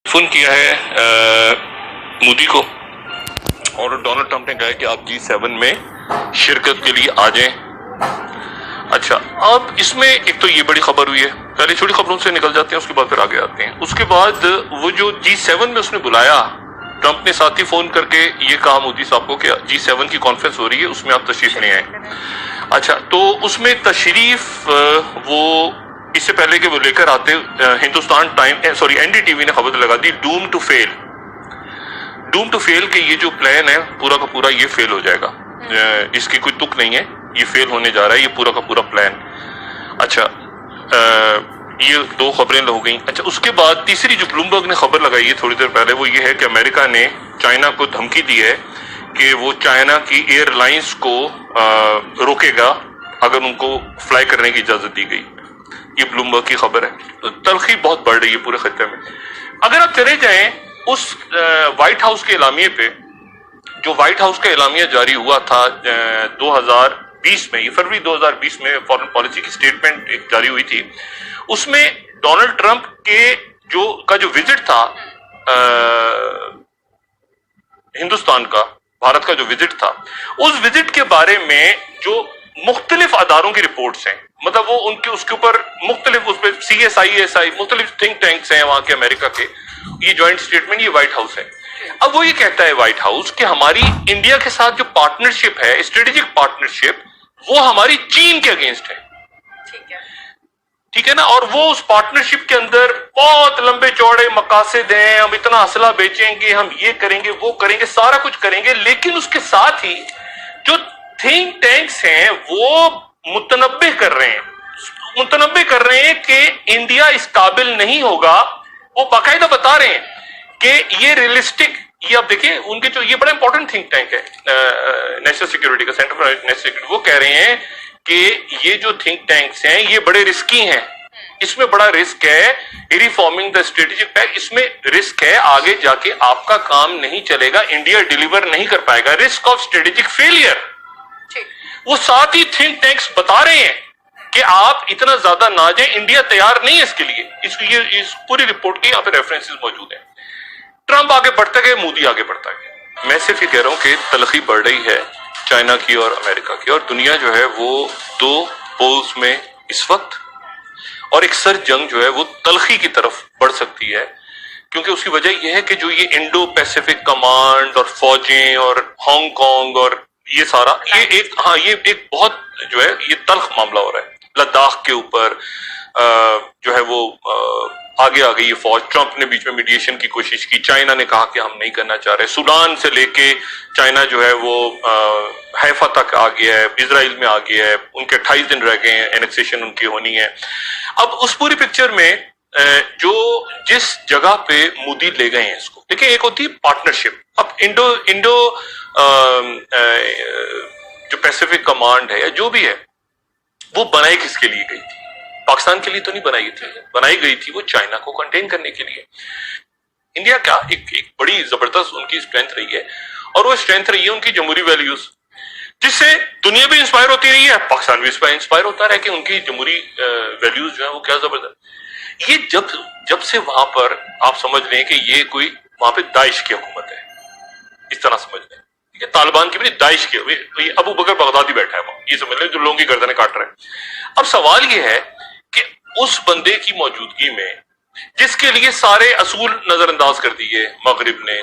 Phone کیا ہے مودی کو، اور ڈونلڈ ٹرمپ نے کہا کہ آپ G7 میں شرکت کے لیے آ جائیں۔ اچھا، اب اس میں ایک تو یہ بڑی خبر ہوئی ہے، پہلے چھوٹی خبروں سے نکل جاتے ہیں، اس کے بعد پھر آگے آتے ہیں۔ اس کے بعد وہ جو G7 میں اس نے بلایا، ٹرمپ نے ساتھ ہی فون کر کے یہ کہا مودی صاحب کو کہ G7 کی کانفرنس ہو رہی ہے، اس میں آپ تشریف لے آئیں۔ اچھا، تو اس میں تشریف وہ اس سے پہلے کہ وہ لے کر آتے، ہندوستان NDTV نے خبر لگا دی ڈوم ٹو فیل کہ یہ جو پلان ہے پورا کا پورا یہ فیل ہو جائے گا، اس کی کوئی تک نہیں ہے، یہ فیل ہونے جا رہا ہے یہ پورا کا پورا پلان۔ اچھا، یہ دو خبریں ہو گئیں۔ اچھا، اس کے بعد تیسری جو بلومبرگ نے خبر لگائی ہے تھوڑی دیر پہلے، وہ یہ ہے کہ امریکہ نے چائنا کو دھمکی دی ہے کہ وہ چائنا کی ایئر لائنز کو روکے گا اگر ان کو فلائی کرنے کی اجازت دی گئی۔ یہ بلومبرگ کی خبر ہے۔ تو تلخی بہت بڑھ رہی ہے پورے خطے میں۔ اگر آپ چلے جائیں اس وائٹ ہاؤس کے اعلامیے پہ، جو وائٹ ہاؤس کا اعلامیہ جاری ہوا تھا 2020 میں، یہ فروری 2020 میں فارن پالیسی کی سٹیٹمنٹ ایک جاری ہوئی تھی، اس میں ڈونلڈ ٹرمپ کے جو وزٹ تھا ہندوستان کا، بھارت کا جو وزٹ تھا، اس وزٹ کے بارے میں جو مختلف اداروں کی رپورٹس ہیں، مطلب وہ ان کے اس کے اوپر مختلف، اس پہ CSIS مختلف تھنک ٹینکس ہیں وہاں کے امریکہ کے، یہ جوائنٹ سٹیٹمنٹ یہ وائٹ ہاؤس ہے۔ اب وہ یہ کہتا ہے وائٹ ہاؤس کہ ہماری انڈیا کے ساتھ جو پارٹنرشپ ہے، اسٹریٹجک پارٹنرشپ، وہ ہماری چین کے اگینسٹ ہے، ٹھیک ہے نا، اور وہ اس پارٹنرشپ کے اندر بہت لمبے چوڑے مقاصد ہیں، ہم اتنا اسلحہ بیچیں گے، ہم یہ کریں گے، وہ کریں گے، سارا کچھ کریں گے، لیکن اس کے ساتھ ہی جو تھنک ٹینکس ہیں وہ متنبع کر رہے ہیں کہ انڈیا اس قابل نہیں ہوگا، وہ باقاعدہ بتا رہے ہیں کہ یہ ریئلسٹک، یہ آپ دیکھیں ان کے جو یہ بڑا امپورٹنٹ تھنک ٹینک ہے نیشنل سیکورٹی کا، سینٹر فار نیشنل سیکورٹی، وہ کہہ رہے ہیں کہ یہ جو تھنک ٹینکس ہیں یہ بڑے رسکی ہیں، اس میں بڑا رسک ہے، ریفارمنگ دا اسٹریٹجک پیک، اس میں رسک ہے، آگے جا کے آپ کا کام نہیں چلے گا، انڈیا ڈیلیور نہیں کر پائے گا، رسک آف اسٹریٹجک فیلئر۔ وہ ساتھ ہی تھنک ٹینکس بتا رہے ہیں کہ آپ اتنا زیادہ نہ جائیں، انڈیا تیار نہیں ہے اس کے لیے، اس پوری رپورٹ کی یہاں پہ ریفرنسز موجود ہیں۔ ٹرمپ آگے بڑھتا گیا، مودی آگے بڑھتا گیا۔ میں صرف یہ کہہ رہا ہوں کہ تلخی بڑھ رہی ہے چائنا کی اور امریکہ کی، اور دنیا جو ہے وہ دو پولز میں اس وقت، اور ایک سر جنگ جو ہے وہ تلخی کی طرف بڑھ سکتی ہے، کیونکہ اس کی وجہ یہ ہے کہ جو یہ انڈو پیسیفک کمانڈ اور فوجیں اور ہانگ کانگ اور یہ سارا، یہ ایک بہت جو ہے یہ تلخ معاملہ ہو رہا ہے۔ لداخ کے اوپر جو ہے وہ آگے آ گئی یہ فوج، ٹرمپ نے بیچ میں میڈیشن کی کوشش کی، چائنا نے کہا کہ ہم نہیں کرنا چاہ رہے، سوڈان سے لے کے چائنا جو ہے وہ حیفا تک آ گیا ہے، اسرائیل میں آ گیا ہے، ان کے 28 دن رہ گئے ہیں، اینیکسیشن ان کی ہونی ہے۔ اب اس پوری پکچر میں جو جس جگہ پہ مودی لے گئے ہیں اس کو دیکھیں، ایک ہوتی ہے پارٹنرشپ۔ اب انڈو جو پیسیفک کمانڈ ہے یا جو بھی ہے، وہ بنائی کس کے لیے گئی تھی؟ پاکستان کے لیے تو نہیں بنائی گئی تھی، وہ چائنا کو کنٹین کرنے کے لیے۔ انڈیا کا ایک بڑی زبردست ان کی اسٹرینتھ رہی ہے، اور وہ اسٹرینتھ رہی ہے ان کی جمہوری ویلیوز، جس سے دنیا بھی انسپائر ہوتی رہی ہے، پاکستان بھی انسپائر ہوتا رہا کہ ان کی جمہوری ویلیوز جو ہیں وہ کیا زبردست۔ یہ جب سے وہاں پر آپ سمجھ لیں کہ یہ کوئی وہاں پہ داعش کی حکومت ہے، اس طرح سمجھ لیں، طالبان کی بھی داعش کی، ابو بکر بغدادی بیٹھا ہے وہاں، یہ سمجھ لیں جو لوگوں کی گردنیں کاٹ رہے ہیں۔ اب سوال یہ ہے کہ اس بندے کی موجودگی میں جس کے لیے سارے اصول نظر انداز کر دیے مغرب نے،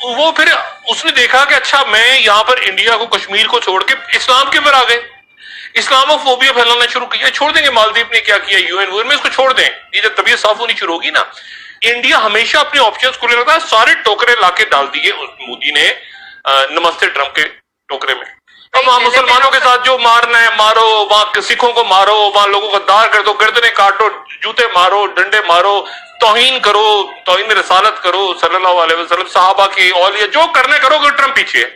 وہ پھر اس نے دیکھا کہ اچھا میں یہاں پر انڈیا کو، کشمیر کو چھوڑ کے اسلام کے پر آ گئے، اسلامو فوبیا پھیلانا شروع کیا، چھوڑ دیں گے، مالدیپ نے کیا کیا، UN میں اس کو چھوڑ دیں، یہ جب طبیعت صاف ہونی شروع ہوگی نا، انڈیا ہمیشہ اپنے آپشنز کو لے رہا تھا، سارے ٹوکرے لا کے ڈال دیے مودی نے نمستے ٹرمپ کے ٹوکرے میں۔ اب وہاں مسلمانوں کے ساتھ جو مارنا ہے مارو، وہاں سکھوں کو مارو، وہاں لوگوں کو دار کر دو، گردنیں کاٹو، جوتے مارو، ڈنڈے مارو، توہین کرو، توہین رسالت کرو صلی اللہ علیہ وسلم، صحابہ کی، اولیاء، جو کرنے کرو گے، ٹرمپ پیچھے ہے۔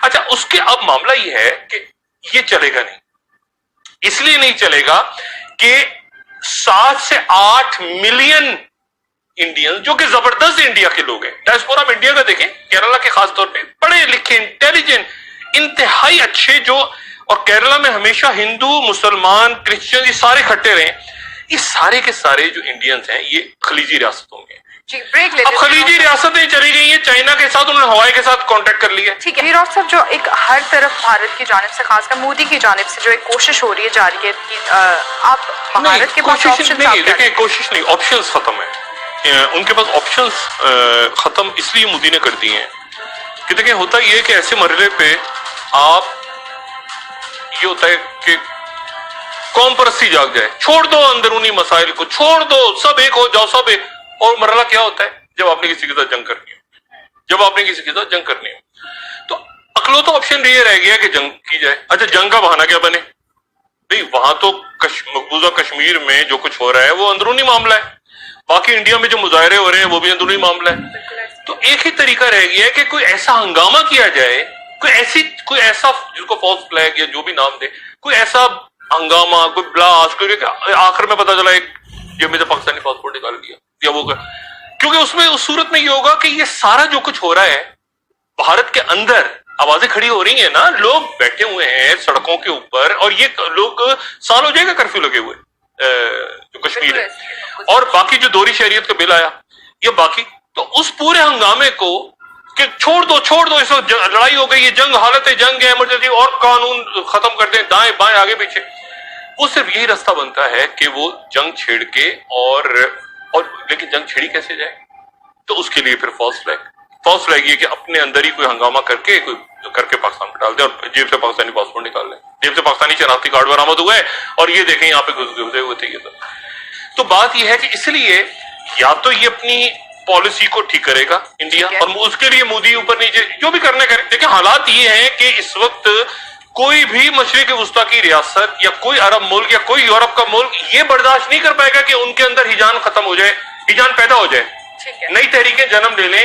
اچھا، اس کے اب معاملہ یہ ہے کہ یہ چلے گا نہیں، اس لیے نہیں چلے گا کہ 7 سے 8 ملین انڈین جو کہ زبردست انڈیا کے لوگ ہیں، ڈائسپورا میں انڈیا کا دیکھیں، کیرلا کے خاص طور پہ پڑھے لکھے، انٹیلیجنٹ، انتہائی اچھے، جو اور کیرلا میں ہمیشہ ہندو، مسلمان، کرسچن، یہ سارے کھٹے رہے، یہ سارے کے سارے جو انڈینز ہیں یہ خلیجی ریاستوں میں، جی بریک لے اب خلیجی ریاستیں چلی گئی ہیں چائنا کے ساتھ, انہوں نے ہوائی کے ساتھ کانٹیکٹ کر لیا. ٹھیک ہے میرا صاحب, جو ایک ہر طرف بھارت کی جانب سے, خاص کر مودی کی جانب سے جو ایک کوشش ہو رہی ہے جاری ہے کہ آپ بھارت کے پاس آپشن نہیں, دیکھیں کوشش نہیں, آپشنز ختم ہیں ان کے پاس. آپشنز ختم اس لیے مودی نے کر دی ہیں کہ دیکھیں ہوتا یہ کہ ایسے مرحلے پہ آپ یہ ہوتا ہے کہ قوم پرستی جاگ جائے, چھوڑ دو اندرونی مسائل کو, چھوڑ دو, سب ایک ہو جاؤ, سب ایک. اور مرحلہ کیا ہوتا ہے جب آپ نے کسی کے ساتھ جنگ کرنی ہو, تو اکلوتا آپشن یہ رہ گیا کہ جنگ کی جائے. اچھا جنگ کا بہانہ کیا بنے بھئی, وہاں تو مقبوضہ کشمیر میں جو کچھ ہو رہا ہے وہ اندرونی معاملہ ہے, باقی انڈیا میں جو مظاہرے ہو رہے ہیں وہ بھی اندرونی معاملہ ہے. تو ایک ہی طریقہ رہ گیا ہے کہ کوئی ایسا ہنگامہ کیا جائے, کوئی ایسا جس کو فالس فلیگ یا جو بھی نام دے, کوئی ایسا ہنگامہ, کوئی بلاسٹ, کوئی آخر میں پتا چلا ایک جب میں سے پاکستانی پاسپورٹ نکال دیا یا وہ, کیونکہ اس میں اس صورت میں یہ ہوگا کہ یہ سارا جو کچھ ہو رہا ہے بھارت کے اندر, آوازیں کھڑی ہو رہی ہیں نا, لوگ بیٹھے ہوئے ہیں سڑکوں کے اوپر, اور یہ لوگ سال ہو جائے گا کرفیو لگے ہوئے جو کشمیر ہے, اور باقی جو دوہری شہریت کا بل آیا یہ باقی, تو اس پورے ہنگامے کو کہ چھوڑ دو, اس وقت لڑائی ہو گئی, یہ جنگ, حالت جنگ ہے, ایمرجنسی, اور قانون ختم کر دیں, دائیں بائیں آگے پیچھے. وہ صرف یہی راستہ بنتا ہے کہ وہ جنگ چھیڑ کے اور لیکن جنگ چھیڑی کیسے جائے, تو اس کے لیے پھر فالس فلیگ یہ کہ اپنے اندر ہی کوئی ہنگامہ کر کے پاکستان میں ڈال دے, اور جیب سے پاکستانی پاسپورٹ نکال لیں, جیب سے پاکستانی شناختی کارڈ برآمد ہوا ہے, اور یہ دیکھیں یہاں پہ گھسے ہوئے تھے. یہ تو بات یہ ہے کہ اس لیے یا تو یہ اپنی پالیسی کو ٹھیک کرے گا انڈیا, اور اس کے لیے مودی اوپر نیچے جو بھی کرنے کرے. دیکھیں حالات یہ ہیں کہ اس وقت کوئی بھی مشرق وسطیٰ کی ریاست یا کوئی عرب ملک یا کوئی یورپ کا ملک یہ برداشت نہیں کر پائے گا کہ ان کے اندر ہیجان ختم ہو جائے, ہیجان پیدا ہو جائے, نئی تحریکیں جنم لے لیں,